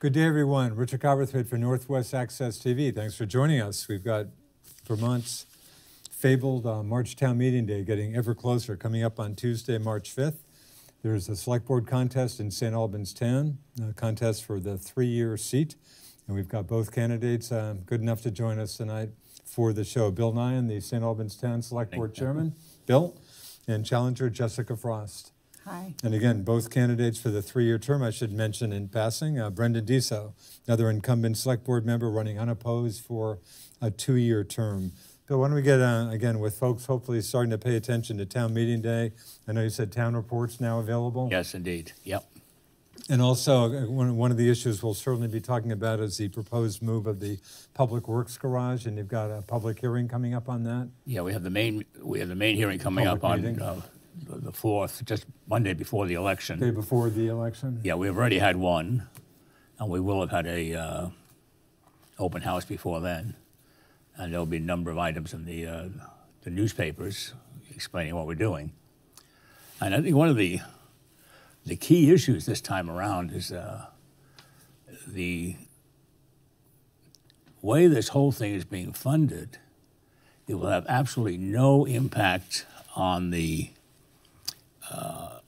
Good day, everyone. Richard Cowperthwait for Northwest Access TV. Thanks for joining us. We've got Vermont's fabled March Town Meeting Day getting ever closer, coming up on Tuesday, March 5th. There's a Selectboard contest in St. Albans Town, a contest for the 3-year seat. And we've got both candidates good enough to join us tonight for the show. Bill Nihan, the St. Albans Town Selectboard Chairman. Bill, and challenger Jessica Frost. Hi. And again, both candidates for the 3-year term. I should mention in passing, Brendan Deso, another incumbent Select Board member running unopposed for a 2-year term. Bill, why don't we get, again, with folks hopefully starting to pay attention to Town Meeting Day. I know you said town reports now available. Yes, indeed. Yep. And also, one of the issues we'll certainly be talking about is the proposed move of the Public Works Garage, and you've got a public hearing coming up on that. Yeah, we have the main hearing coming up on the 4th, just Monday before the election. Day before the election? Yeah, we've already had one, and we will have had a open house before then. And there'll be a number of items in the newspapers explaining what we're doing. And I think one of the key issues this time around is the way this whole thing is being funded. It will have absolutely no impact on the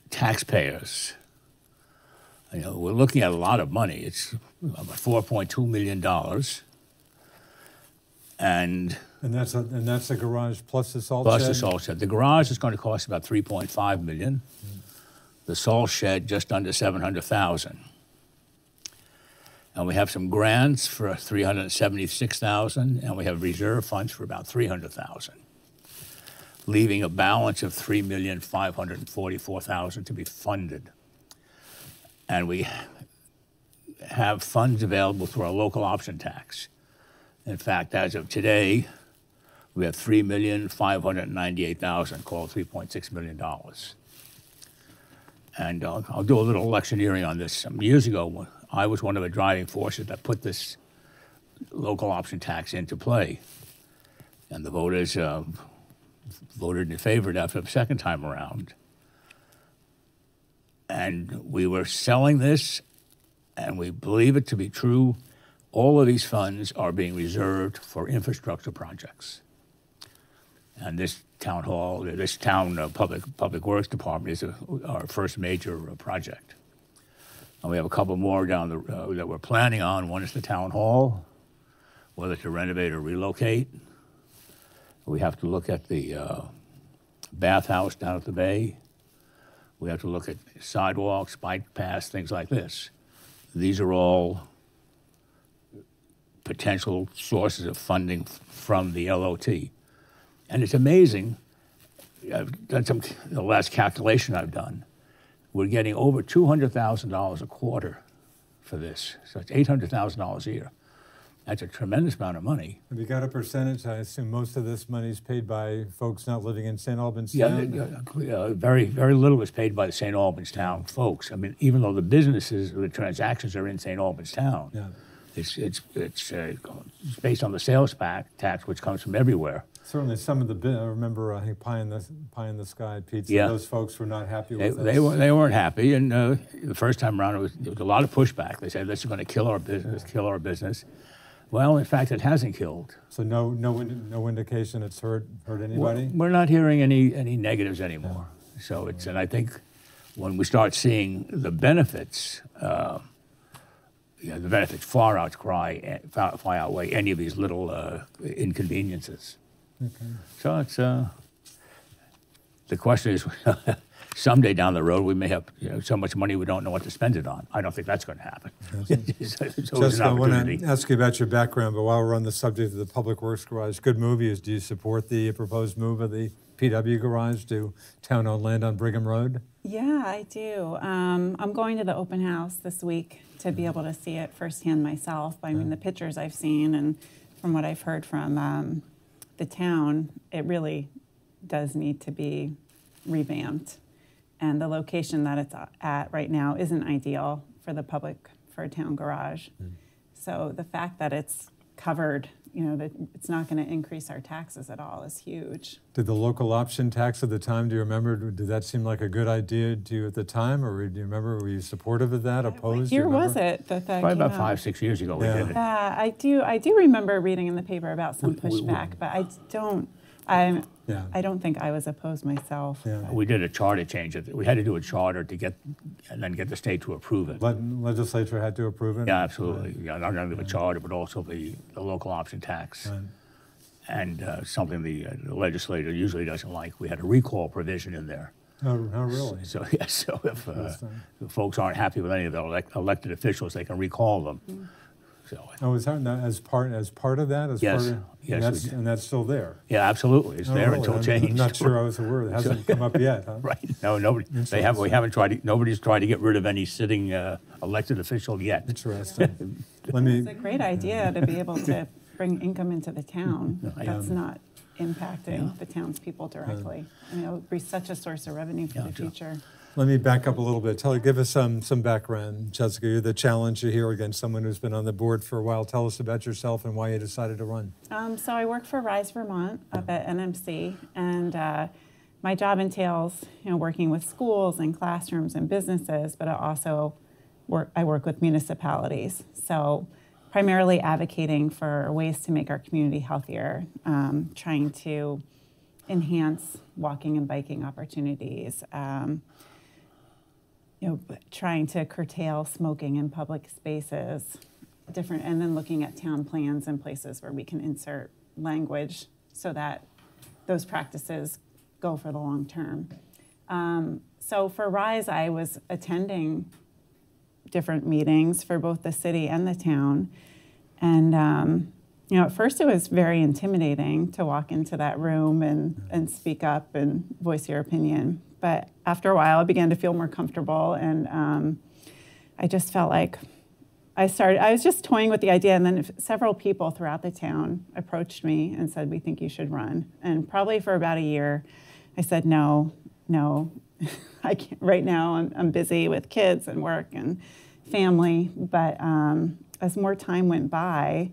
taxpayers. You know, we're looking at a lot of money. It's about $4.2 million. And that's a garage plus the salt plus shed? The salt shed. The garage is going to cost about $3.5 million. The salt shed just under $700,000. And we have some grants for $376,000, and we have reserve funds for about $300,000, leaving a balance of $3,544,000 to be funded. And we have funds available through our local option tax. In fact, as of today, we have $3,598,000, called $3.6 million. And I'll do a little electioneering on this. Some years ago, I was one of the driving forces that put this local option tax into play. And the voters voted in favor of it after the second time around. And we were selling this, and we believe it to be true. All of these funds are being reserved for infrastructure projects. And this town hall, this town public works department is our first major project. And we have a couple more down that we're planning on. One is the town hall, whether to renovate or relocate. We have to look at the bathhouse down at the bay. We have to look at sidewalks, bike paths, things like this. These are all potential sources of funding from the LOT. And it's amazing, I've done the last calculation I've done, we're getting over $200,000 a quarter for this. So it's $800,000 a year. That's a tremendous amount of money. Have you got a percentage? I assume most of this money is paid by folks not living in St. Albans Town? Yeah, very, very little is paid by the St. Albans Town folks. I mean, even though the businesses, the transactions are in St. Albans Town, yeah. It's based on the sales tax, which comes from everywhere. Certainly, some of the I remember I think Pie in the Sky Pizza. Yeah. Those folks were not happy with this. They weren't happy, and the first time around there was a lot of pushback. They said this is going to kill our business. Well, in fact, it hasn't killed. So no indication it's hurt anybody. We're not hearing any negatives anymore. Yeah. So it's and I think when we start seeing the benefits. The benefits far outweigh any of these little inconveniences. Okay. So it's the question is, someday down the road we may have so much money we don't know what to spend it on. I don't think that's going to happen. Jessica, I want to ask you about your background, but while we're on the subject of the Public Works Garage, good move. Do you support the proposed move of the PW Garage to town-owned land on Brigham Road? Yeah, I do. I'm going to the open house this week to be able to see it firsthand myself. I mean, the pictures I've seen and from what I've heard from the town, it really does need to be revamped. And the location that it's at right now isn't ideal for a town garage. So the fact that it's covered that it's not going to increase our taxes at all is huge. Did the local option tax at the time, do you remember, did that seem like a good idea to you at the time, or do you remember, were you supportive of that, opposed? What year was it that Probably came about out? 5, 6 years ago we did it. I do remember reading in the paper about some pushback, but I don't think I was opposed myself. Yeah. We did a charter change. We had to do a charter to then get the state to approve it. Legislature had to approve it? Yeah, absolutely. Yeah, not only the charter, but also the local option tax. Right. And something the legislature usually doesn't like. We had a recall provision in there. Oh, really? So yeah, so if folks aren't happy with any of the elected officials, they can recall them. So Is that as part of that? Yes, yes, and that's still there? yeah, absolutely, it's there really? until changed. I'm not sure I was aware. It hasn't come up yet, huh? Right? No, nobody. We haven't tried. Nobody's tried to get rid of any sitting elected official yet. Interesting. It's a great idea to be able to bring income into the town that's not impacting the townspeople directly. I mean, it'll be such a source of revenue for the future. Let me back up a little bit. Give us some background, Jessica. You're the challenger here against someone who's been on the board for a while. Tell us about yourself and why you decided to run. So I work for Rise Vermont up at NMC, and my job entails, working with schools and classrooms and businesses, but I work with municipalities. So primarily advocating for ways to make our community healthier, trying to enhance walking and biking opportunities, trying to curtail smoking in public spaces, and then looking at town plans and places where we can insert language so that those practices go for the long term. So for RISE, I was attending different meetings for both the city and the town. And, at first it was very intimidating to walk into that room and speak up and voice your opinion. But after a while, I began to feel more comfortable, and I just felt like I was just toying with the idea, and then several people throughout the town approached me and said, "We think you should run." And probably for about a year, I said, no, I can't. Right now, I'm busy with kids and work and family. But as more time went by,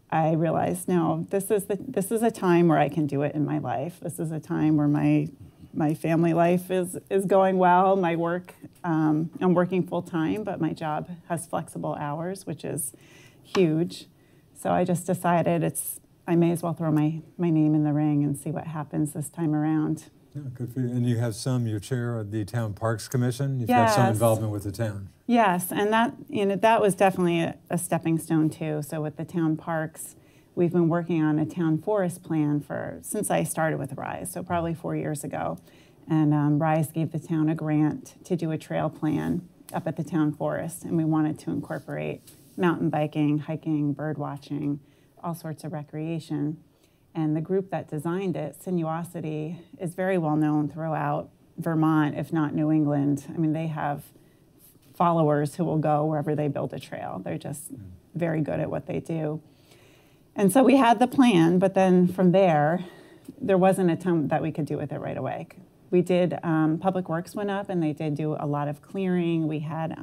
I realized, no, this is a time where I can do it in my life. This is a time where my family life is going well. My work, I'm working full time, but my job has flexible hours, which is huge. So I just decided I may as well throw my name in the ring and see what happens this time around. Yeah, good for you. And you have you're chair of the Town Parks Commission. You've Yes. got some involvement with the town. Yes, and that was definitely a stepping stone too. So with the town parks, we've been working on a town forest plan since I started with RISE, so probably 4 years ago. And RISE gave the town a grant to do a trail plan up at the town forest, and we wanted to incorporate mountain biking, hiking, bird watching, all sorts of recreation. And the group that designed it, Sinuosity, is very well known throughout Vermont, if not New England. I mean, they have followers who will go wherever they build a trail. They're just very good at what they do. And so we had the plan, but then from there wasn't a ton that we could do with it right away. We did, Public Works went up and they did do a lot of clearing. We had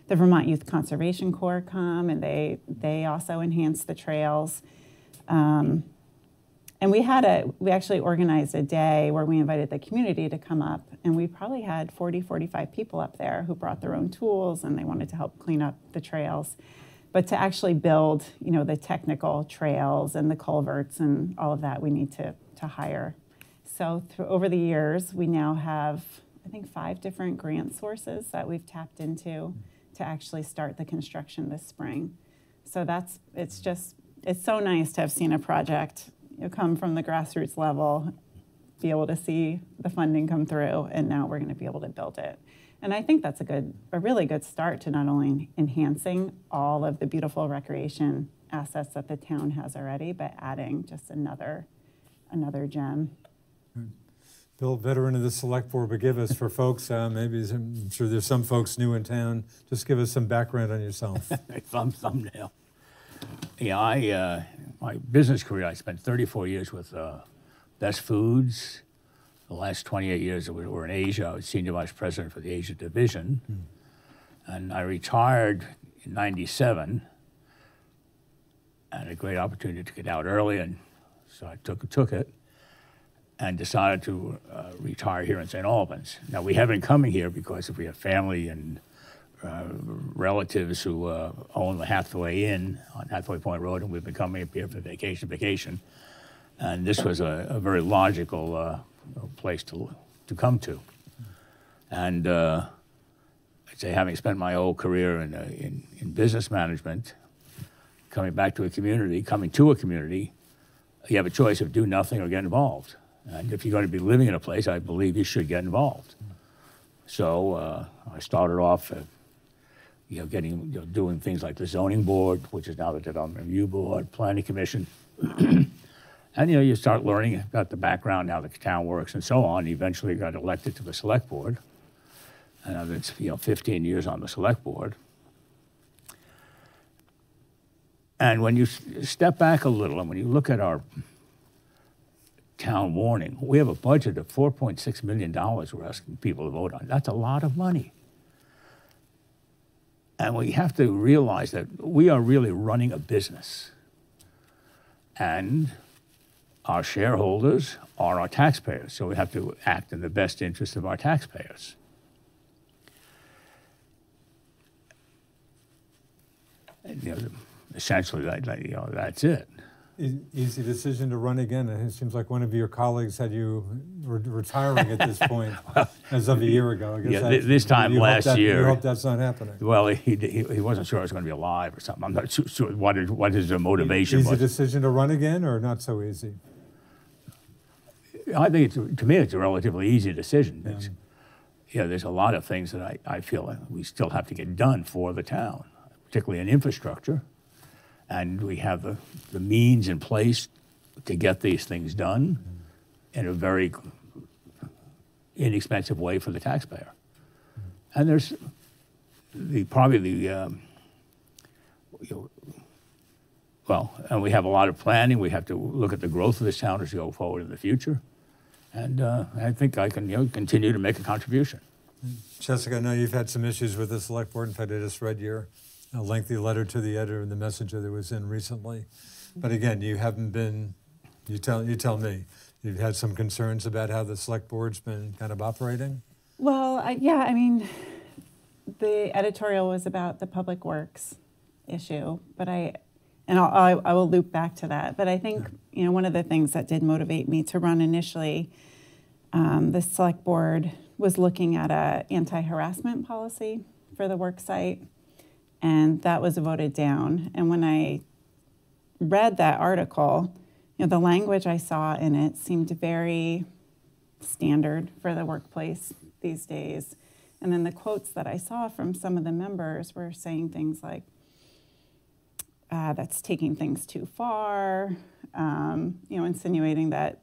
the Vermont Youth Conservation Corps come, and they also enhanced the trails. And we actually organized a day where we invited the community to come up, and we probably had 40, 45 people up there who brought their own tools, and they wanted to help clean up the trails. But to actually build, the technical trails and the culverts and all of that, we need to hire. So over the years, we now have, I think, 5 different grant sources that we've tapped into to actually start the construction this spring. So it's so nice to have seen a project come from the grassroots level, be able to see the funding come through, and now we're going to be able to build it. And I think that's a really good start to not only enhancing all of the beautiful recreation assets that the town has already, but adding just another gem. Bill, veteran of the Select Board, but give us, for folks, I'm sure there's some folks new in town, just give us some background on yourself. Thumbnail. Yeah, my business career, I spent 34 years with Best Foods. The last 28 years we were in Asia. I was senior vice president for the Asia division. And I retired in '97. and a great opportunity to get out early, and so I took it and decided to retire here in St. Albans. Now, we have been coming here because we have family and relatives who own the Hathaway Inn on Hathaway Point Road, and we've been coming up here for vacation. And this was a very logical place to come to. And I'd say, having spent my whole career in business management, coming to a community, you have a choice of do nothing or get involved. And if you're going to be living in a place, I believe you should get involved. So I started off, doing things like the zoning board, which is now the development review board, planning commission, and you start learning about the background, how the town works, and so on. Eventually, got elected to the select board, and I've been 15 years on the select board. And when you step back a little, and when you look at our town warning, we have a budget of $4.6 million we're asking people to vote on. That's a lot of money. And we have to realize that we are really running a business. And our shareholders are our taxpayers, so we have to act in the best interest of our taxpayers. And, essentially, that's it. Easy decision to run again. It seems like one of your colleagues had you retiring at this point as of a year ago. I guess this time last year. You hope that's not happening. Well, he wasn't sure I was going to be alive or something. I'm not sure what his motivation was. Easy decision to run again, or not so easy? I think, to me, it's a relatively easy decision. There's a lot of things that I feel like we still have to get done for the town, particularly in infrastructure. And we have the means in place to get these things done in a very inexpensive way for the taxpayer. And there's and we have a lot of planning. We have to look at the growth of this town as we go forward in the future. And I think I can continue to make a contribution. Jessica, I know you've had some issues with the select board. In fact, I just read a lengthy letter to the editor and the messenger that was in recently. But again, you haven't been, you tell me, you've had some concerns about how the select board's been kind of operating? Well, the editorial was about the public works issue, but I will loop back to that. But I think, one of the things that did motivate me to run initially, the select board was looking at a anti-harassment policy for the work site. And that was voted down. And when I read that article, the language I saw in it seemed very standard for the workplace these days. And then the quotes that I saw from some of the members were saying things like, that's taking things too far, insinuating that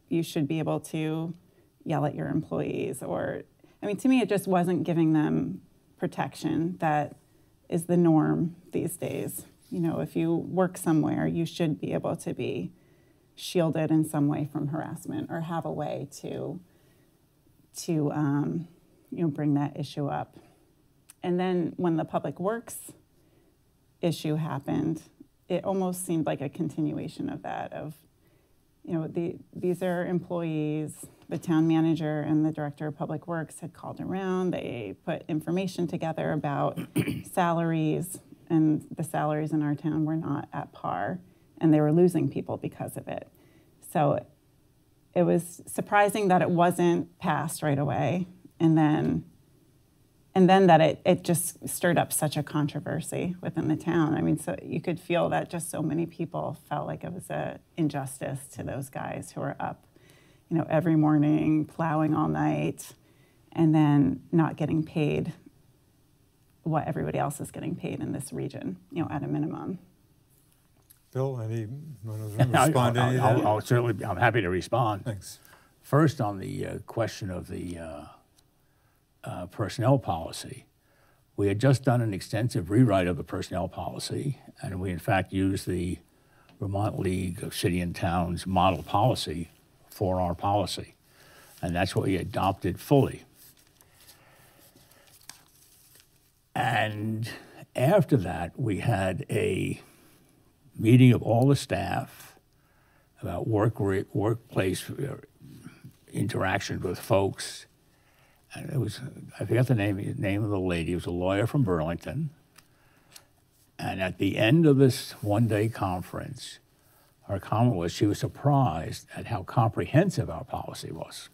you should be able to yell at your employees. To me, it just wasn't giving them protection that is the norm these days. If you work somewhere, you should be able to be shielded in some way from harassment or have a way to bring that issue up. And then when the public works issue happened, it almost seemed like a continuation of that. These are employees. The town manager and the director of public works had called around. They put information together about salaries, and the salaries in our town were not at par, and they were losing people because of it. So it was surprising that it wasn't passed right away, and then that it just stirred up such a controversy within the town. So you could feel that just so many people felt like it was an injustice to those guys who are up, every morning, plowing all night, and then not getting paid what everybody else is getting paid in this region, at a minimum. Bill, any want to respond to any of that? I'm happy to respond. Thanks. First, on the question of the personnel policy, we had just done an extensive rewrite of the personnel policy, and we in fact used the Vermont League of City and Towns model policy for our policy, and that's what we adopted fully. And after that, we had a meeting of all the staff about workplace interaction with folks. And it was, I forget the name of the lady. It was a lawyer from Burlington. And at the end of this one-day conference, her comment was she was surprised at how comprehensive our policy was.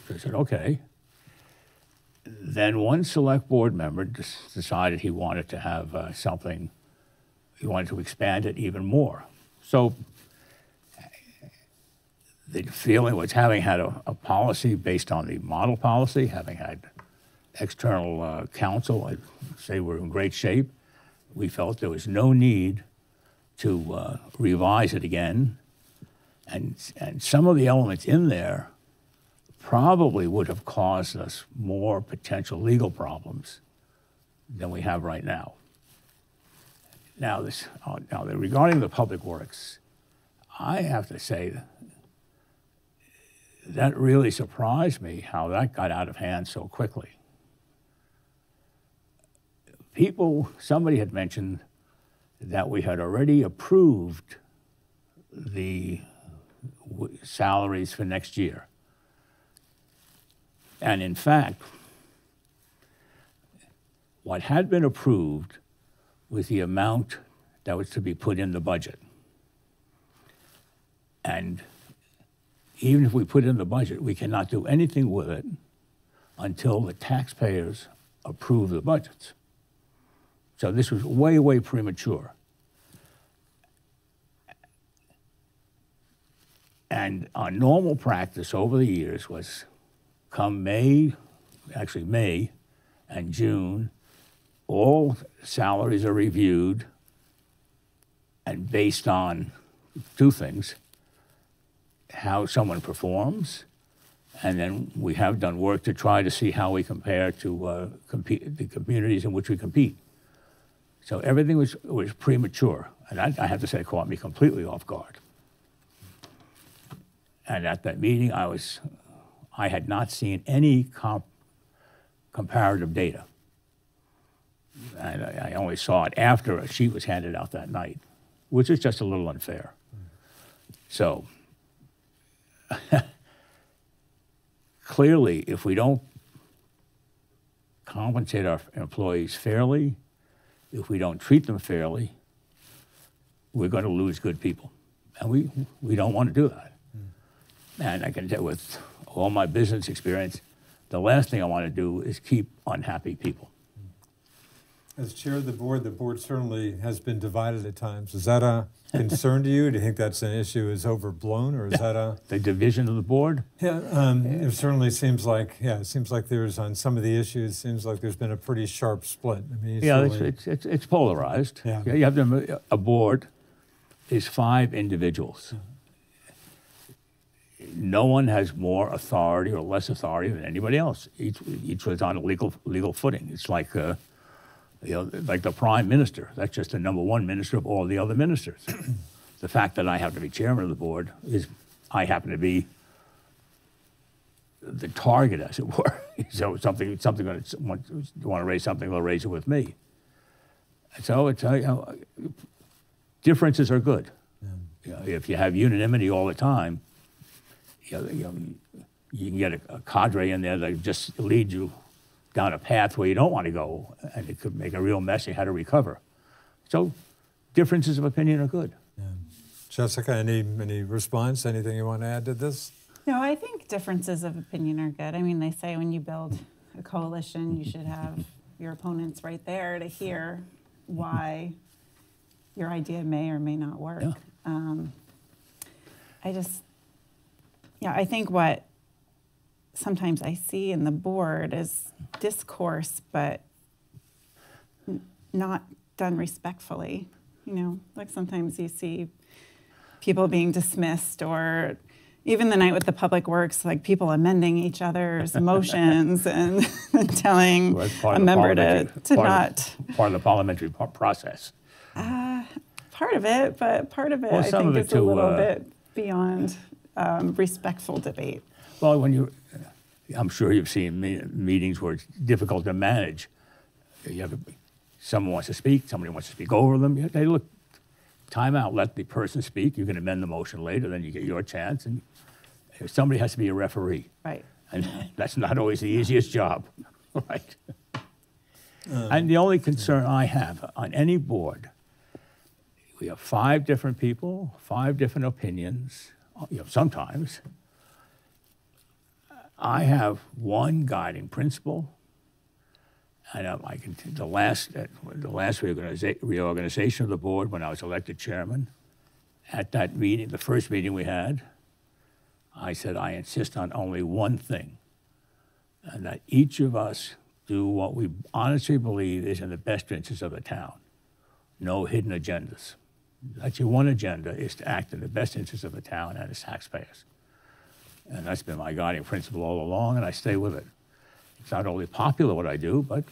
So I said, okay. Then one select board member decided he wanted to have something, he wanted to expand it even more. So the feeling was, having had a policy based on the model policy, having had external counsel, I'd say we're in great shape. We felt there was no need to revise it again. And some of the elements in there probably would have caused us more potential legal problems than we have right now. Now, regarding the public works, I have to say that really surprised me how that got out of hand so quickly. Somebody had mentioned that we had already approved the salaries for next year. And in fact, what had been approved was the amount that was to be put in the budget. And even if we put it in the budget, we cannot do anything with it until the taxpayers approve the budgets. So this was way, way premature. And our normal practice over the years was, come May and June, all salaries are reviewed and based on two things: how someone performs, and then we have done work to try to see how we compare to the communities in which we compete. So everything was premature, and I have to say it caught me completely off guard. And at that meeting, I had not seen any comparative data. And I only saw it after a sheet was handed out that night, which is just a little unfair. So clearly, if we don't compensate our employees fairly, if we don't treat them fairly, we're going to lose good people. And we don't want to do that. And I can tell, with all my business experience, the last thing I want to do is keep unhappy people. As chair of the board certainly has been divided at times. Is that a concern to you? Do you think that's an issue is overblown, or is that a... The division of the board? Yeah, it certainly seems like, it seems like there's, on some of the issues, seems like there's been a pretty sharp split. I mean, yeah, it's polarized. Yeah. You have a board is 5 individuals. No one has more authority or less authority than anybody else. Each was on a legal footing. It's like like the prime minister. That's just the #1 minister of all the other ministers. The fact that I happen to be chairman of the board is I happen to be the target, as it were. So something going to want to raise something, they'll raise it with me. So it's differences are good. Yeah. If you have unanimity all the time, you can get a cadre in there that just lead you down a path where you don't want to go, and it could make a real mess of how to recover. So differences of opinion are good. Yeah. Jessica, any response? Anything you want to add to this? No, I think differences of opinion are good. I mean, they say when you build a coalition, you should have your opponents right there to hear why your idea may or may not work. Yeah. I think what sometimes I see in the board is discourse, but not done respectfully. Like sometimes you see people being dismissed, or even the night with the Public Works, like people amending each other's motions and telling a member to not. Part of the parliamentary process. Part of it, but part of it, I think, is a little bit beyond respectful debate. Well, I'm sure you've seen meetings where it's difficult to manage. Someone wants to speak, somebody wants to speak over them. They look time out, let the person speak. You can amend the motion later, then you get your chance. And somebody has to be a referee. Right. And that's not always the easiest job, right? And the only concern I have on any board, we have 5 different people, 5 different opinions, sometimes. I have one guiding principle, and the last reorganization of the board when I was elected chairman, at that meeting, the first meeting we had, I said I insist on only one thing, and that each of us do what we honestly believe is in the best interest of the town. No hidden agendas. That's your one agenda, is to act in the best interest of the town and its taxpayers. And that's been my guiding principle all along, and I stay with it. It's not only popular what I do, but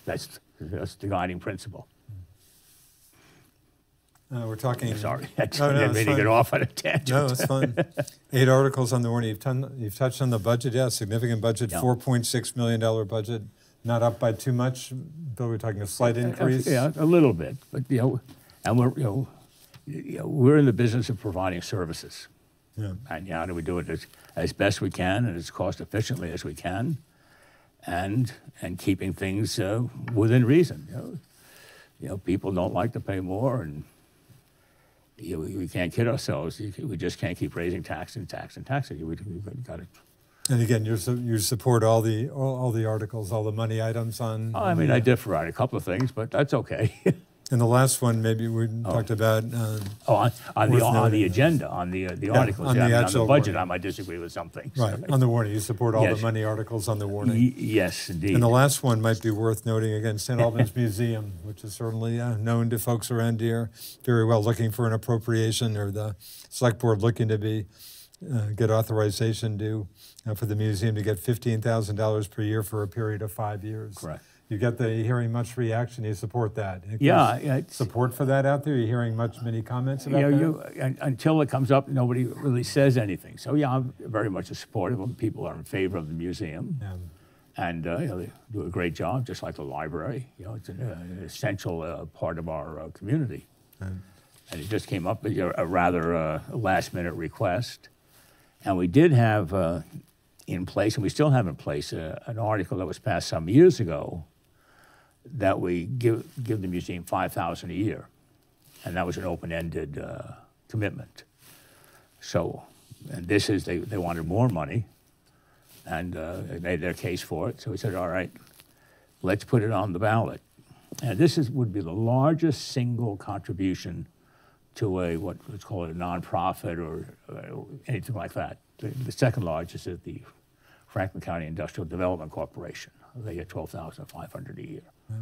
that's the guiding principle. We're talking. Sorry, I didn't mean to get off on a tangent. No, it's fine. 8 articles on the warning. You've touched on the budget, yeah, significant budget, Yeah. $4.6 million budget, not up by too much. Though we're talking a slight increase. Yeah, a little bit, but and we're in the business of providing services. Yeah. And how do we do it as best we can and as cost efficiently as we can, and keeping things within reason. People don't like to pay more, and we can't kid ourselves. We just can't keep raising tax and tax and tax. We've got to. And again, you support all the articles, all the money items on. I mean, I differ on a couple of things, but that's okay. And the last one, maybe we talked about. On the agenda, on the articles, on the on the budget, warning. I might disagree with some things. Right, on the warning. You support all Yes. the money articles on the warning. Yes, indeed. And the last one might be worth noting, again, St. Albans Museum, which is certainly known to folks around here very well, looking for an appropriation, or the select board looking to get authorization for the museum to get $15,000 per year for a period of 5 years. Correct. You get hearing much reaction. You support that? Yeah. Support for that out there? You're hearing many comments about that? Until it comes up, nobody really says anything. So yeah, I'm very much a supporter when people are in favor of the museum. Yeah. And they do a great job, just like the library. It's an essential part of our community. Right. And it just came up with a rather last-minute request. And we did have in place, and we still have in place, an article that was passed some years ago that we give the museum $5,000 a year, and that was an open-ended commitment. So, and this is they wanted more money, and they made their case for it. So we said, all right, let's put it on the ballot. And this would be the largest single contribution to let's call it a nonprofit or anything like that. The second largest is the Franklin County Industrial Development Corporation. They get $12,500 a year. Yeah.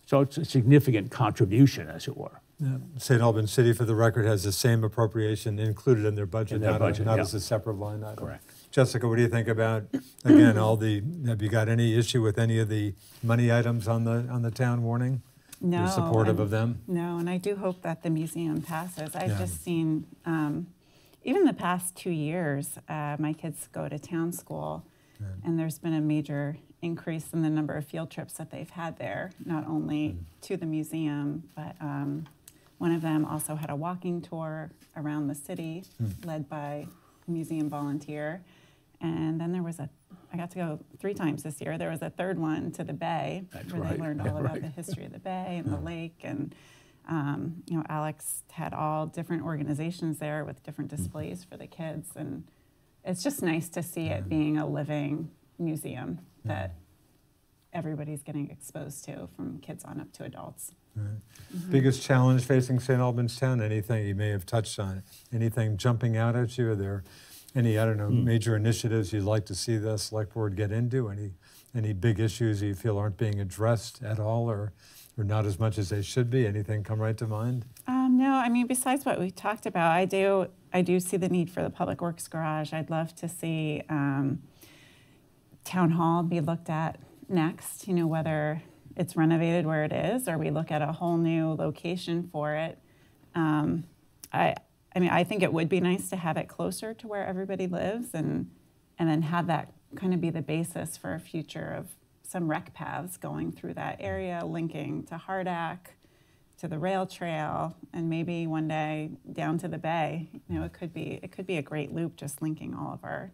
So it's a significant contribution, as it were. Yeah. St. Albans City, for the record, has the same appropriation included in their budget, not as a separate line item. Correct. Jessica, what do you think about, again, have you got any issue with any of the money items on the town warning? No. You're supportive of them? No, and I do hope that the museum passes. I've just seen, even the past 2 years, my kids go to town school, and there's been a major increase in the number of field trips that they've had there, not only to the museum, but one of them also had a walking tour around the city led by a museum volunteer. And then I got to go 3 times this year. There was a third one to the bay. That's where right. they learned all about the history of the bay and the lake. And Alex had all different organizations there with different displays for the kids. And it's just nice to see it being a living museum that everybody's getting exposed to, from kids on up to adults. Right. Biggest challenge facing St. Albans Town? Anything you may have touched on? Anything jumping out at you? Are there any, major initiatives you'd like to see the select board get into? Any big issues you feel aren't being addressed at all, or not as much as they should be? Anything come right to mind? No, I mean, besides what we talked about, I do see the need for the Public Works Garage. I'd love to see Town Hall be looked at next, whether it's renovated where it is, or we look at a whole new location for it. I think it would be nice to have it closer to where everybody lives, and then have that kind of be the basis for a future of some rec paths going through that area, linking to Hardack, to the rail trail, and maybe one day down to the bay. You know, it could be a great loop, just linking all of our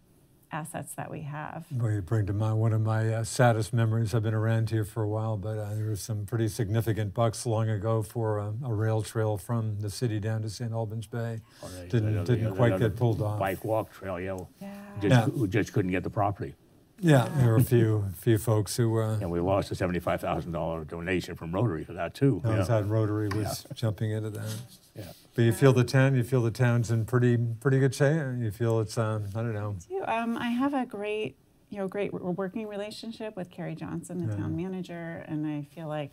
assets that we have. Well, you bring to mind one of my saddest memories. I've been around here for a while, but there was some pretty significant bucks long ago for a rail trail from the city down to St. Albans Bay. Or Didn't quite get pulled off. Bike walk trail, Yeah. who just couldn't get the property. Yeah, there were a few folks who. And we lost a $75,000 donation from Rotary for that too. I was at Rotary was jumping into that. Yeah. But you feel the town's in pretty good shape. You feel it's I don't know. I have a great working relationship with Carrie Johnson, the town manager, and I feel like,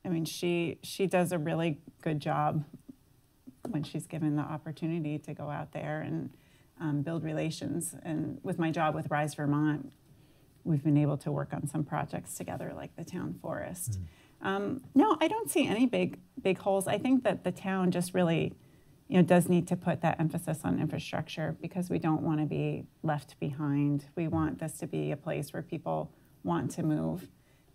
I mean, she does a really good job when she's given the opportunity to go out there and build relations. And with my job with Rise Vermont, we've been able to work on some projects together, like the town forest. No, I don't see any big holes. I think that the town just really, does need to put that emphasis on infrastructure, because we don't want to be left behind. We want this to be a place where people want to move.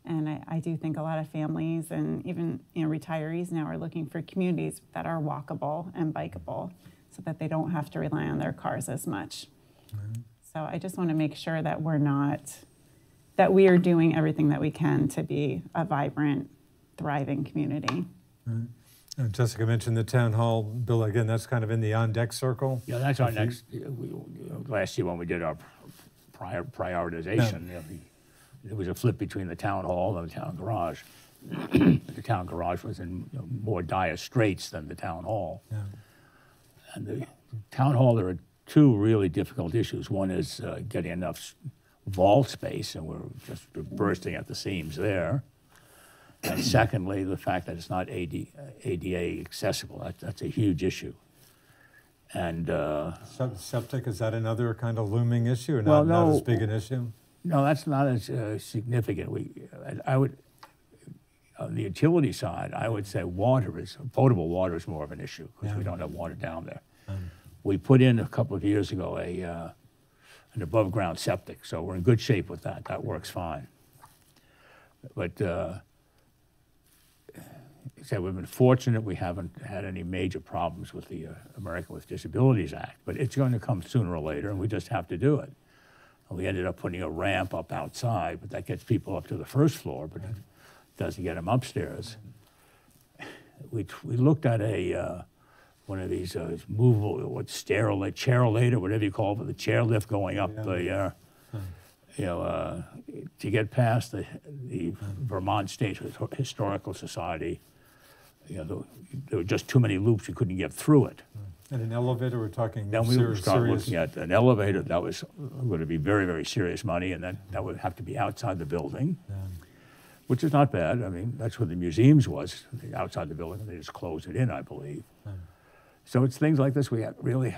And I do think a lot of families and even retirees now are looking for communities that are walkable and bikeable, so that they don't have to rely on their cars as much. So I just want to make sure that we are doing everything that we can to be a vibrant, thriving community. Jessica mentioned the town hall bill again. That's kind of in the on-deck circle. Yeah, that's our next. Last year when we did our prioritization, there was a flip between the town hall and the town garage. The town garage was in more dire straits than the town hall. Yeah. And the town hall, there are two really difficult issues. One is getting enough vault space, and we're just bursting at the seams there. And secondly, the fact that it's not ADA accessible. That's a huge issue. And septic, is that another kind of looming issue, or well, not as big an issue? No, that's not as significant. I would, on the utility side, I would say potable water is more of an issue, because we don't have water down there. We put in a couple of years ago an above ground septic, so we're in good shape with that. That works fine. But we've been fortunate. We haven't had any major problems with the American with Disabilities Act, but it's going to come sooner or later, and we just have to do it. And we ended up putting a ramp up outside, but that gets people up to the first floor, but it doesn't get them upstairs. We looked at one of these movable, chair-later, whatever you call it, the chairlift going up to get past the Vermont State Historical Society. There were just too many loops. You couldn't get through it. And an elevator, we're talking then we started looking at an elevator. That was going to be very, very serious money, and that would have to be outside the building, which is not bad. I mean, that's where the museums was, outside the building. They just closed it in, I believe. So it's things like this we really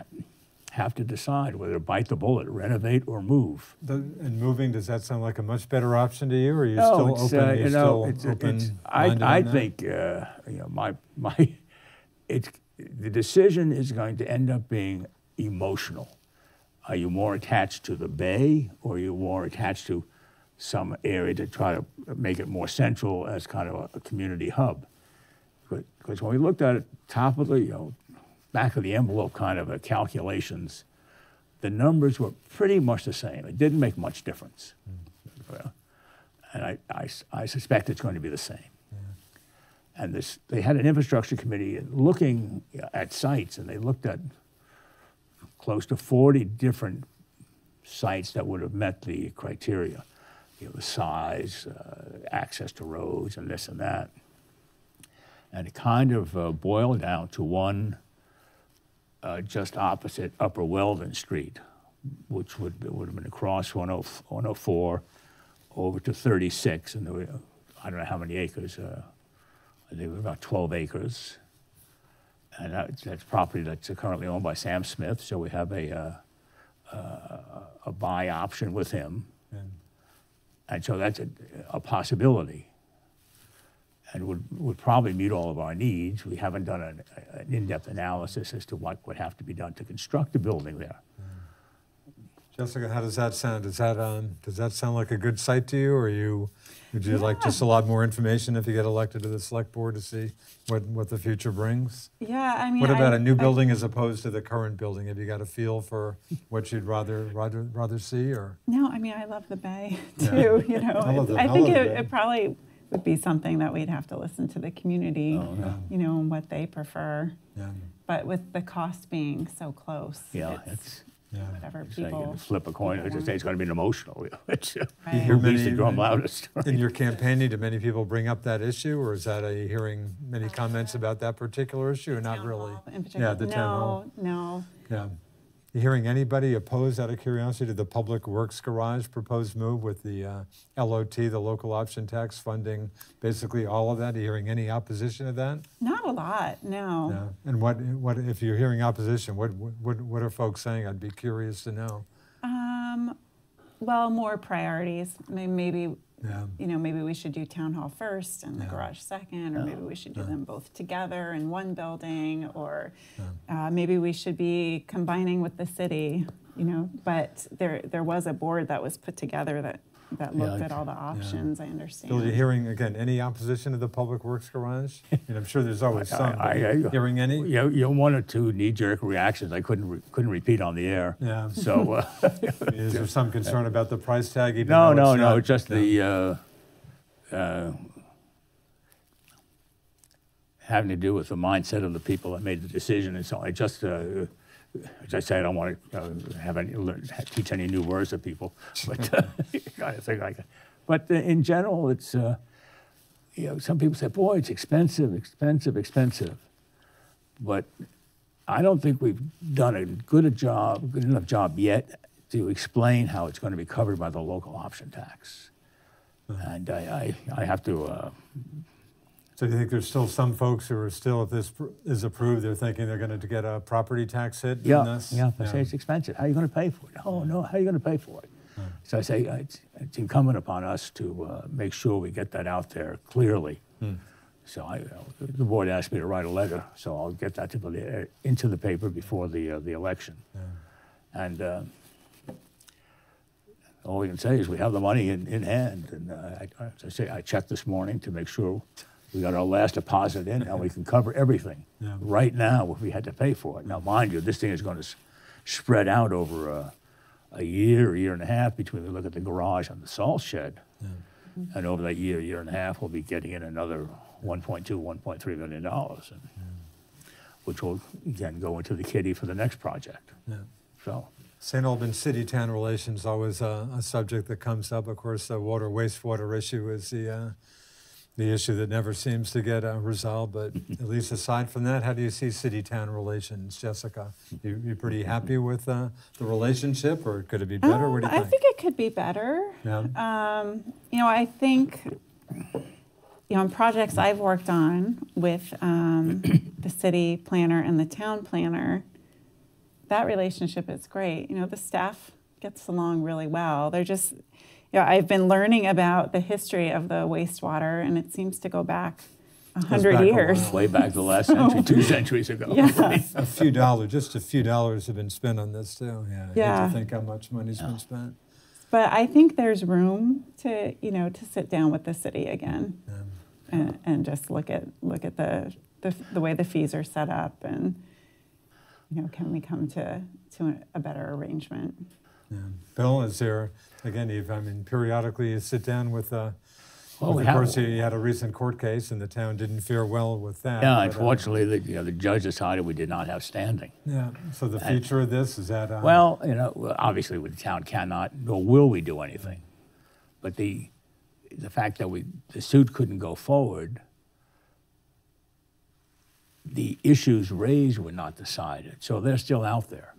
have to decide whether to bite the bullet, renovate or move. And moving, does that sound like a much better option to you, or are you no, still open? I think the decision is going to end up being emotional. Are you more attached to the bay, or are you more attached to some area to try to make it more central as kind of a community hub? Because when we looked at it, top of the back of the envelope kind of calculations, the numbers were pretty much the same. It didn't make much difference. And I suspect it's going to be the same. And they had an infrastructure committee looking at sites, and they looked at close to 40 different sites that would have met the criteria, the size, access to roads, and this and that. And it kind of boiled down to one just opposite Upper Weldon Street, which would have been across 104 over to 36, and there were, I don't know how many acres. I think it was about 12 acres, and that's property that's currently owned by Sam Smith. So we have a buy option with him, and so that's a possibility, and would probably meet all of our needs. We haven't done an in-depth analysis as to what would have to be done to construct a building there. Jessica, how does that sound? Does that sound like a good site to you, or are you Would you like just a lot more information if you get elected to the select board to see what the future brings? Yeah, I mean, What about a new building as opposed to the current building? Have you got a feel for what you'd rather see, or? No, I mean, I love the Bay Yeah. too, you know. I love the- I I think love the it, Bay. it probably would be something that we'd have to listen to the community, you know, and what they prefer. Yeah, But with the cost being so close, Yeah, it's yeah. whatever it's like you people. flip a coin. I just say it's going to be an emotional. It's, You hear who beats the many- drum loudest? In your campaigning, do many people bring up that issue, or is that a hearing many comments about that particular issue, or not Town really? hall in particular. Yeah, the town hall. No, Yeah. You hearing anybody opposed, out of curiosity, to the Public Works Garage proposed move with the LOT, the local option tax funding, basically all of that? Are you hearing any opposition to that? not a lot, no. Yeah. And what if you're hearing opposition, what are folks saying? I'd be curious to know. Well, more priorities. Maybe, Yeah. you know, maybe we should do town hall first and the Yeah. garage second, or maybe we should do Yeah. them both together in one building, or maybe we should be combining with the city, you know. But there was a board that was put together that looked at all the options, I understand. Bill, you hearing, again, any opposition to the Public Works Garage? And I'm sure there's always some, but hearing any? You know, one or two knee-jerk reactions I couldn't repeat on the air. Yeah. So Is there some concern about the price tag? Even no, though it's no, not- just the having to do with the mindset of the people that made the decision. And so I just, as I say, I don't want to teach any new words to people, but kind of thing like that. But in general, it's you know, some people say, "Boy, it's expensive, expensive, expensive," but I don't think we've done a good enough job yet to explain how it's going to be covered by the local option tax. And I have to. So do you think there's still some folks who are still, if this is approved, they're thinking they're going to get a property tax hit from Yeah, this? yeah. They say it's expensive. How are you going to pay for it? Oh, no. How are you going to pay for it? So I say it's incumbent upon us to make sure we get that out there clearly. So the board asked me to write a letter, so I'll get that into the paper before the election. And all we can say is we have the money in hand. And as I say, I checked this morning to make sure we got our last deposit in, and we can cover everything right now if we had to pay for it. Now, mind you, this thing is going to spread out over a year and a half between we look at the garage and the salt shed. And over that year and a half, we'll be getting in another $1.2, $1.3 million, which will, again, go into the kitty for the next project. So. St. Albans city-town relations always a subject that comes up. Of course, the wastewater issue is the issue that never seems to get resolved. But at least aside from that, how do you see city-town relations, Jessica? You pretty happy with the relationship, or could it be better? What do you think? I think it could be better. Yeah. You know, I think, you know, on projects I've worked on with the city planner and the town planner, that relationship is great. You know, the staff gets along really well. They're just, you know, I've been learning about the history of the wastewater, and it seems to go back 100 back a years. while. Way back the last century, 2 centuries ago. Yeah. Just a few dollars have been spent on this too. Yeah. I hate Yeah. to think how much money's been spent. But I think there's room to, you know, to sit down with the city again and just look at the way the fees are set up, and, you know, can we come to a better arrangement? Yeah. Bill, is there, again, periodically you sit down with, of we course, have- you had a recent court case and the town didn't fare well with that. Yeah, but, unfortunately, the judge decided we did not have standing. Yeah, so the future of this, is that? Well, you know, obviously, the town cannot, nor will we do anything. But the fact that the suit couldn't go forward, the issues raised were not decided, so they're still out there.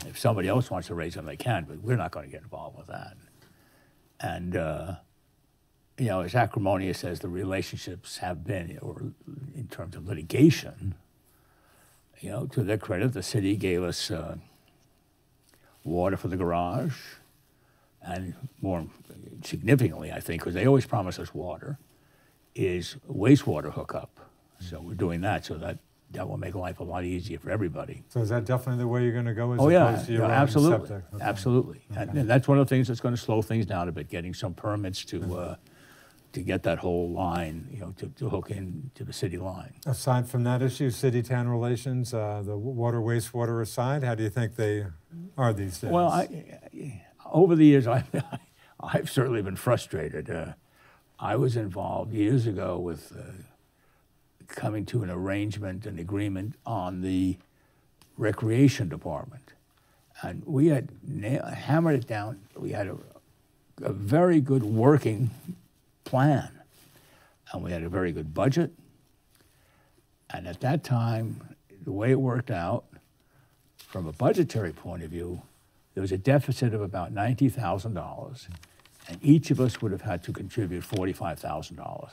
If somebody else wants to raise them, they can, but we're not going to get involved with that. And you know, as acrimonious as the relationships have been, or in terms of litigation, you know, to their credit, the city gave us water for the garage, and more significantly, I think, because they always promise us water, is wastewater hookup. So we're doing that, so that will make life a lot easier for everybody. So is that definitely the way you're going to go, as Oh, yeah, opposed to your own absolutely, septic? Okay. absolutely. And that's one of the things that's going to slow things down a bit, getting some permits to to get that whole line, to hook into the city line. Aside from that issue, city-town relations, the water, wastewater aside, how do you think they are these days? Well, over the years, I've certainly been frustrated. I was involved years ago with coming to an arrangement, an agreement on the recreation department. And we had hammered it down. We had a very good working plan. And we had a very good budget. And at that time, the way it worked out, from a budgetary point of view, there was a deficit of about $90,000. And each of us would have had to contribute $45,000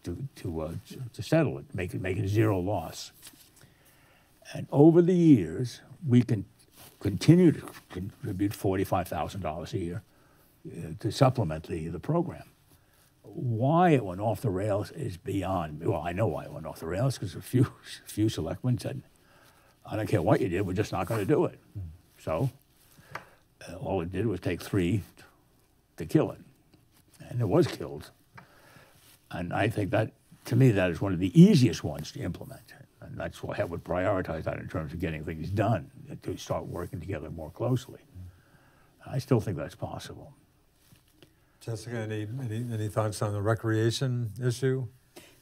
to settle it, make it a zero loss. And over the years, we can continue to contribute $45,000 a year to supplement the program. Why it went off the rails is beyond me. Well, I know why it went off the rails, because a few selectmen said, I don't care what you did, we're just not going to do it. So all it did was take 3 to kill it. And it was killed. And I think that, to me, that is one of the easiest ones to implement. And that's why I would prioritize that in terms of getting things done, to start working together more closely. I still think that's possible. Jessica, any thoughts on the recreation issue?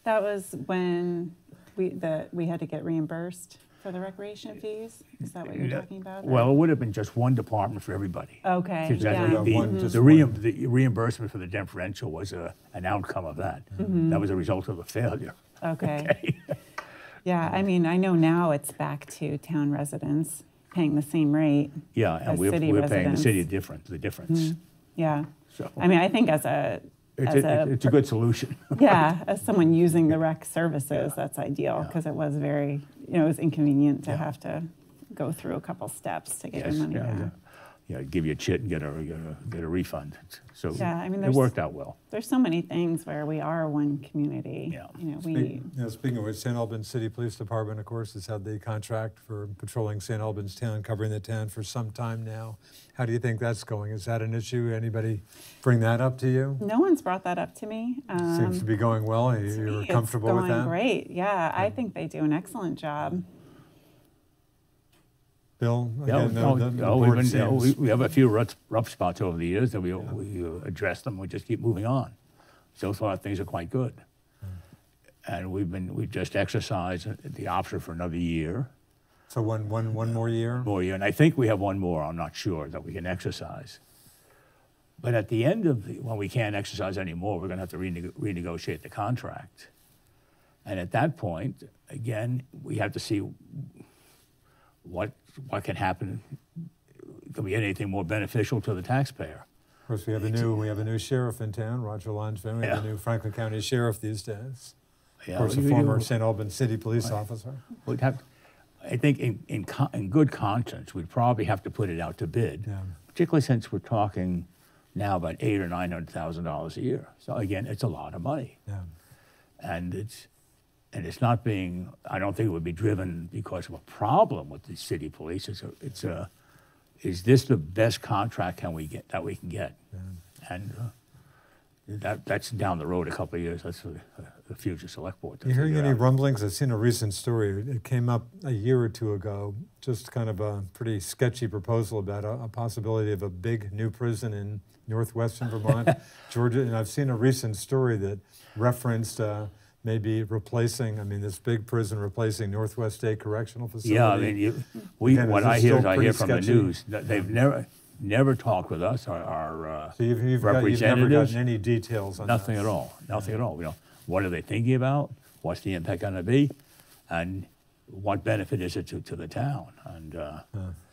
That was when we had to get reimbursed for the recreation fees? Is that what you're talking about? Well, it would have been just one department for everybody. Okay, yeah. The reimbursement for the differential was an outcome of that. That was a result of a failure. Okay. Yeah, I mean, I know now it's back to town residents paying the same rate. Yeah, and we're paying the city the difference. Yeah. So I mean, I think it's a good solution. Yeah, as someone using the rec services, that's ideal, because it was very, it was inconvenient to have to go through a couple steps to get your money back. Yeah, give you a chit and get a refund. So yeah, I mean, it worked out well. There's so many things where we are one community. Yeah. Speaking of which, St. Albans City Police Department, of course, has had the contract for patrolling St. Albans town, covering the town for some time now. How do you think that's going? Is that an issue? Anybody bring that up to you? No one's brought that up to me. Seems to be going well. You're comfortable with that? It's going great. Yeah, I think they do an excellent job. Bill, again, we have a few rough spots over the years that we address them. We just keep moving on. So far, things are quite good. And we've just exercised the option for another year. So one more year? More year, and I think we have one more. I'm not sure that we can exercise. But at the end of when we can't exercise anymore, we're going to have to renegotiate the contract. And at that point, again, we have to see what can happen. Can we get anything more beneficial to the taxpayer? Of course, we have a new sheriff in town, Roger Longevin. We have a new Franklin County sheriff these days. Of course, a former St. Albans City police officer. We'd have, I think, in good conscience, we'd probably have to put it out to bid, particularly since we're talking now about $800,000 or $900,000 a year. So again, it's a lot of money, and it's not being. I don't think it would be driven because of a problem with the city police. Is this the best contract that we can get? And that's down the road a couple of years. That's the future select board. You hearing any rumblings? I've seen a recent story. It came up a year or two ago. Just kind of a pretty sketchy proposal about a possibility of a big new prison in northwestern Vermont, Georgia. And I've seen a recent story that referenced maybe replacing, this big prison replacing Northwest State Correctional Facility. Yeah, I mean, what I hear from the news. They've never talked with us, our so you've representatives. Never gotten any details on Nothing at all. Nothing at all. What are they thinking about? What's the impact going to be? And what benefit is it to the town? And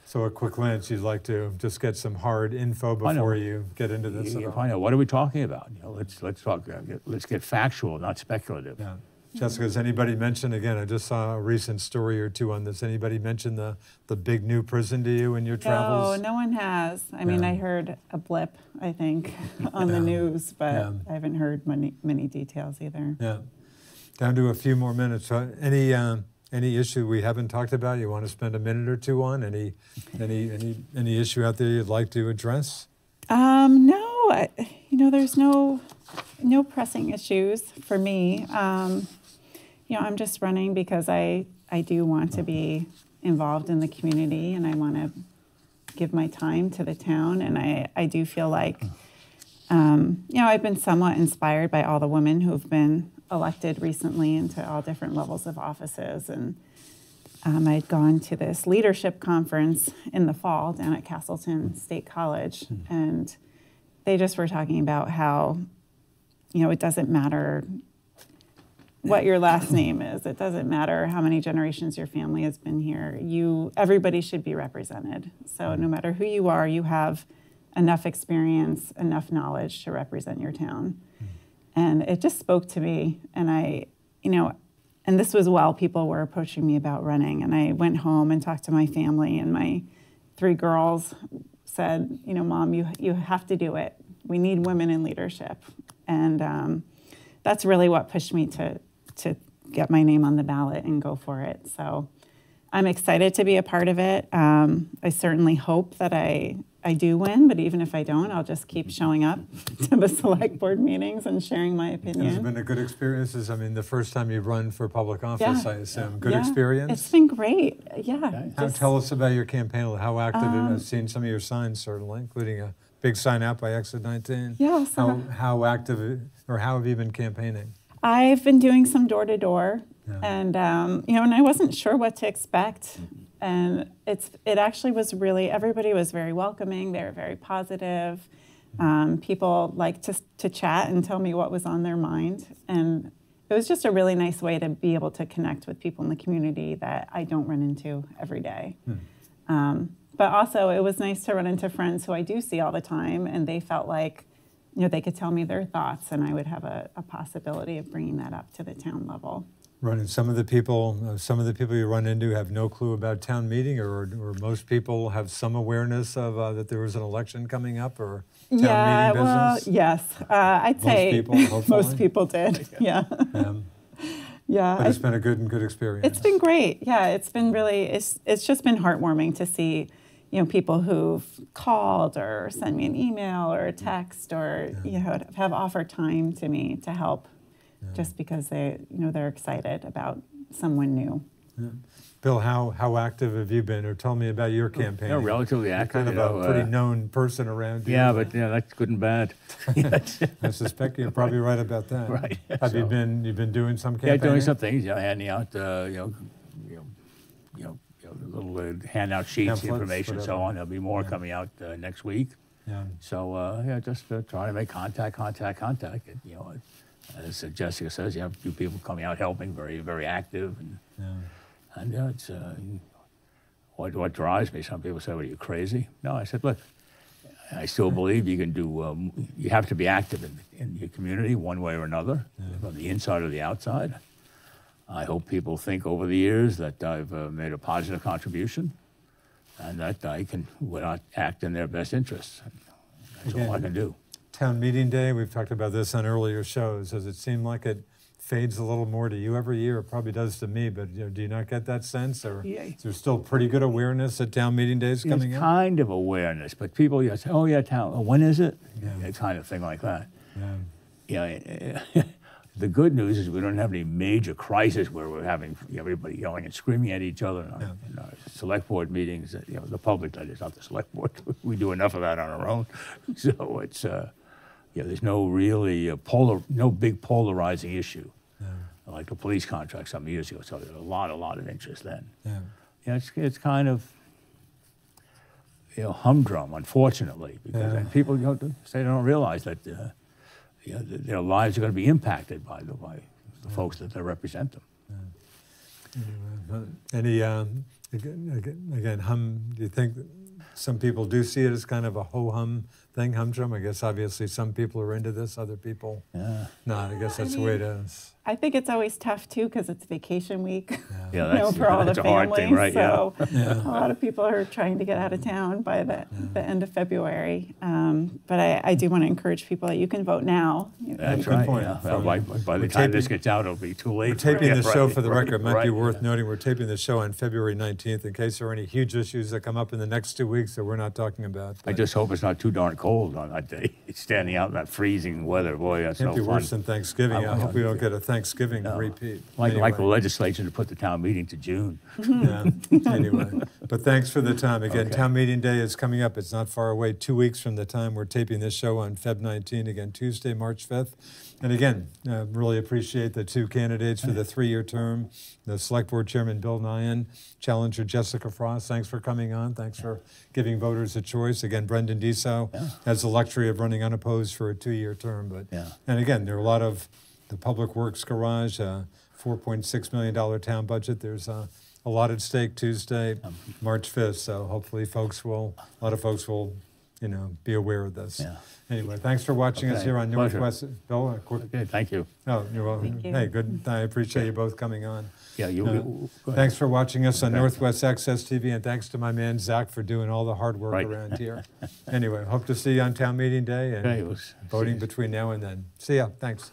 so at quick glance, you'd like to just get some hard info before you get into this. Find out what are we talking about. Let's talk. Let's get factual, not speculative. Yeah. Jessica, has anybody mentioned, again, I just saw a recent story or two on this, anybody mentioned the big new prison to you in your travels? No, no one has. I mean, I heard a blip, I think, on the news, but I haven't heard many details either. Yeah. Down to a few more minutes. Any issue we haven't talked about you want to spend a minute or two on? Any issue out there you'd like to address? No, there's no No pressing issues for me. I'm just running because I do want to be involved in the community, and I want to give my time to the town. And I do feel like, I've been somewhat inspired by all the women who have been elected recently into all different levels of offices. And I'd gone to this leadership conference in the fall down at Castleton State College, and they just were talking about how, it doesn't matter what your last name is. It doesn't matter how many generations your family has been here. Everybody should be represented. So no matter who you are, you have enough experience, enough knowledge to represent your town. And it just spoke to me. And and this was while people were approaching me about running. And I went home and talked to my family, and my 3 girls said, Mom, you have to do it. We need women in leadership. And that's really what pushed me to get my name on the ballot and go for it. So I'm excited to be a part of it. I certainly hope that I do win, but even if I don't, I'll just keep showing up to the select board meetings and sharing my opinion. Has it been a good experience? The first time you've run for public office, I assume. Good experience? It's been great, yeah. Tell us about your campaign, how active it is. I've seen some of your signs, certainly, including a big sign out by Exit 19. Yeah. How active, or how have you been campaigning? I've been doing some door-to-door, and and I wasn't sure what to expect. And it actually was everybody was very welcoming. They were very positive. People liked to chat and tell me what was on their mind. And it was just a really nice way to be able to connect with people in the community that I don't run into every day. But also it was nice to run into friends who I do see all the time, and they felt like they could tell me their thoughts, and I would have a possibility of bringing that up to the town level. Running some of the people you run into have no clue about town meeting, or most people have some awareness of that there was an election coming up, or town meeting business. Yes, I'd say most people did. Yeah. Yeah. But it's been a good experience. It's been great. Yeah, it's been it's just been heartwarming to see, people who've called or sent me an email or a text or have offered time to me to help. Just because they're excited about someone new. Yeah. Bill, how active have you been? Or tell me about your campaign. You're relatively active. Kind of a pretty known person around here. Yeah, but that's good and bad. I suspect you're probably right about that. Right. Have you've been doing some campaigning? Yeah, doing some things. Handing out little handout sheets, pamphlets, information, whatever. so on. There'll be more coming out next week. Yeah. So just trying to make contact. As Jessica says, you have a few people coming out helping, very, very active, and it's what drives me. Some people say, "Well, are you crazy?" No, I said, "Look, I still believe you can do. You have to be active in your community, one way or another, from the inside or the outside." I hope people think over the years that I've made a positive contribution, and that I can act in their best interests. That's all I can do. Town meeting day, we've talked about this on earlier shows. Does it seem like it fades a little more to you every year? It probably does to me, but do you not get that sense? Or is there still pretty good awareness at town meeting days coming up? Kind of awareness, but people say, "Oh yeah, town. When is it?" Yeah, kind of thing like that. The good news is we don't have any major crisis where we're having everybody yelling and screaming at each other in our select board meetings. The public, that is, not the select board. We do enough of that on our own. So it's there's no really no big polarizing issue like the police contract some years ago. So there's a lot of interest then. It's kind of humdrum, unfortunately, because people say they don't realize that their lives are going to be impacted by the folks that they represent them. Any again, do you think that some people do see it as kind of a ho-hum thing, humdrum? I guess obviously some people are into this, other people not. I guess that's the way it is. I think it's always tough too because it's vacation week. That's for all the a families. hard thing, right? So a lot of people are trying to get out of town by the end of February. But I do want to encourage people that you can vote now. That's Good right. point. By the time this gets out, it'll be too late. We're taping the show for the record. It might be worth noting we're taping the show on February 19th in case there are any huge issues that come up in the next 2 weeks that we're not talking about. I just hope it's not too darn cold on that day. standing out in that freezing weather. Boy, that's Can't no be fun. worse than Thanksgiving. I hope we don't get a Thanksgiving repeat. Like the Anyway. legislature to put the town meeting to June. Yeah, anyway. But thanks for the time. Again, Okay. town meeting day is coming up. It's not far away, 2 weeks from the time we're taping this show on Feb 19, again, Tuesday, March 5th. And again, really appreciate the two candidates for the 3-year term, the Select Board Chairman Bill Nihan, Challenger Jessica Frost. Thanks for coming on. Thanks for giving voters a choice. Again, Brendan Deso has the luxury of running unopposed for a 2-year term. But and again, there are a lot of the Public Works Garage, $4.6 million town budget. There's a lot at stake Tuesday, March 5th. So hopefully a lot of folks will, be aware of this. Yeah. Anyway, thanks for watching us Okay, here on pleasure. Northwest. Bill, a quick. Okay, thank you. Oh, you're welcome. Thank you. Hey, good. I appreciate you both coming on. Yeah, you. Uh, go ahead. Thanks for watching us on Okay. Northwest Access TV, and thanks to my man Zach for doing all the hard work Right. around here. Anyway, hope to see you on town meeting day and Okay, it was- voting between now and then. See ya. Thanks.